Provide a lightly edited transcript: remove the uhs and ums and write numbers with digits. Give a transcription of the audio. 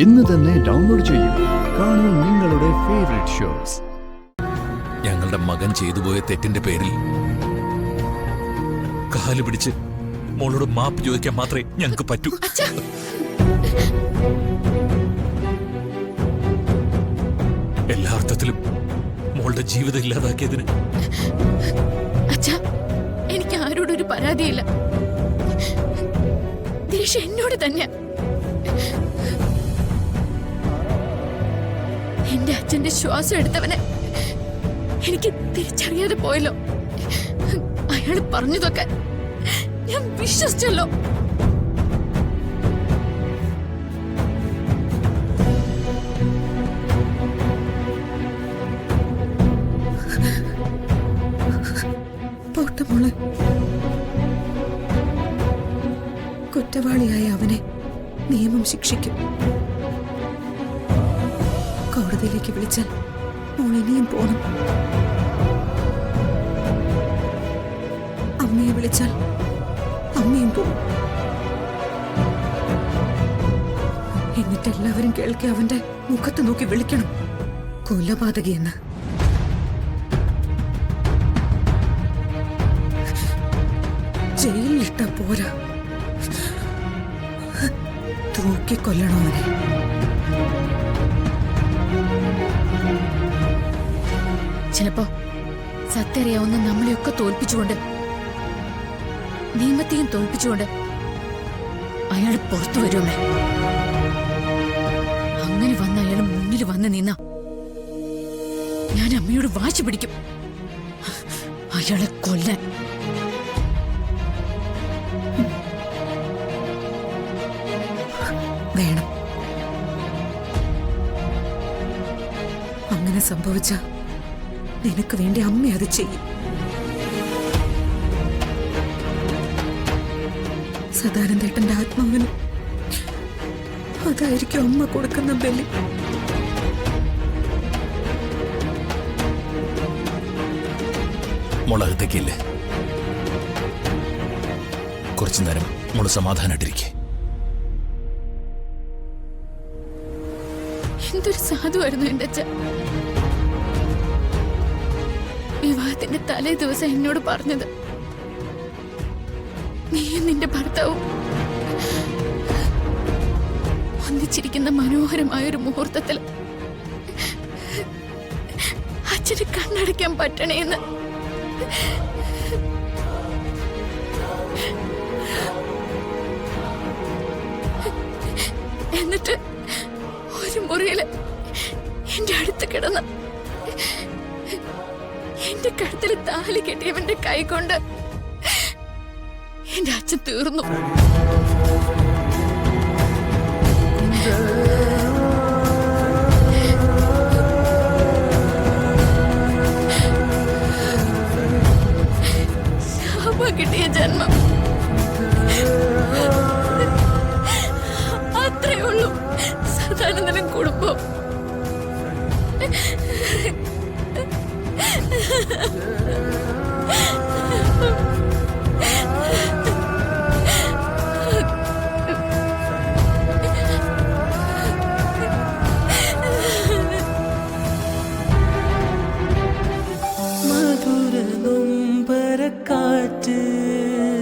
ഇന്ന് തന്നെ ഡൗൺലോഡ് ചെയ്യൂ. കാണൂ നിങ്ങളുടെ ഫേവറേറ്റ് ഷോസ്. ഞങ്ങളുടെ മകൻ ചെയ്തുപോയ തെറ്റിന്റെ പേരിൽ കാല് പിടിച്ച് മോളോട് മാപ്പ് ചോദിക്കാൻ മാത്രമേ ഞങ്ങൾക്ക് പറ്റൂ. എല്ലാ അർത്ഥത്തിലും മോളുടെ ജീവിതം ഇല്ലാതാക്കിയതിന് അച്ഛാ, എനിക്ക് ആരോടൊരു പരാതിയില്ല. ദേഷ്യം എന്നോട് തന്നെ. എന്റെ അച്ഛന്റെ ശ്വാസം എടുത്തവനെ എനിക്ക് തിരിച്ചറിയാതെ പോയല്ലോ. അയാൾ പറഞ്ഞതൊക്കെ ഞാൻ വിശ്വസിച്ചല്ലോ. പോട്ടമോളെ, കുറ്റവാളിയായ അവനെ നിയമം ശിക്ഷിക്കും. കോടതിയിലേക്ക് വിളിച്ചാൽ മോൾ ഇനിയും പോണം. അമ്മയെ വിളിച്ചാൽ അമ്മയും പോകും. എന്നിട്ട് എല്ലാവരും കേൾക്കെ അവന്റെ മുഖത്ത് നോക്കി വിളിക്കണം, കൊലപാതകിയെന്ന്. ജയിലിലിട്ട പോരാ, തൂക്കിക്കൊല്ലണം അവനെ. ചിലപ്പോ സത്യറിയാവുന്ന നമ്മളെയൊക്കെ തോൽപ്പിച്ചുകൊണ്ട്, നിയമത്തെയും തോൽപ്പിച്ചുകൊണ്ട് അയാൾ പുറത്തു വരുമേ. അങ്ങനെ വന്ന് അയാൾ മുന്നിൽ വന്ന് നിന്ന ഞാൻ അമ്മയോട് വാശി പിടിക്കും അയാളെ കൊല്ലാൻ. വേണം. അങ്ങനെ സംഭവിച്ച നിനക്ക് വേണ്ടി അമ്മ അത് ചെയ്യും. സദാനന്ദേട്ടന്റെ ആത്മാവിന് അതായിരിക്കും അമ്മ കൊടുക്കുന്ന ബലി. മോളകത്തേക്കില്ലേ, കുറച്ചു നേരം മോള് സമാധാനായിട്ടിരിക്കേ. എന്തൊരു സാധുവായിരുന്നു എന്റെ അച്ഛൻ. വിവാഹത്തിന്റെ തലേ ദിവസം എന്നോട് പറഞ്ഞത്, നീയും നിന്റെ ഭർത്താവും ഒന്നിച്ചിരിക്കുന്ന മനോഹരമായൊരു മുഹൂർത്തത്തിൽ അച്ഛന് കണ്ണടയ്ക്കാൻ പറ്റണേന്ന്. എന്നിട്ട് ഒരു മുറിയില് എന്റെ അടുത്ത് കിടന്ന് എന്റെ കഴുത്തില് താലി കെട്ടിയവന്റെ കൈ കൊണ്ട് എന്റെ അച്ഛൻ തീർന്നു.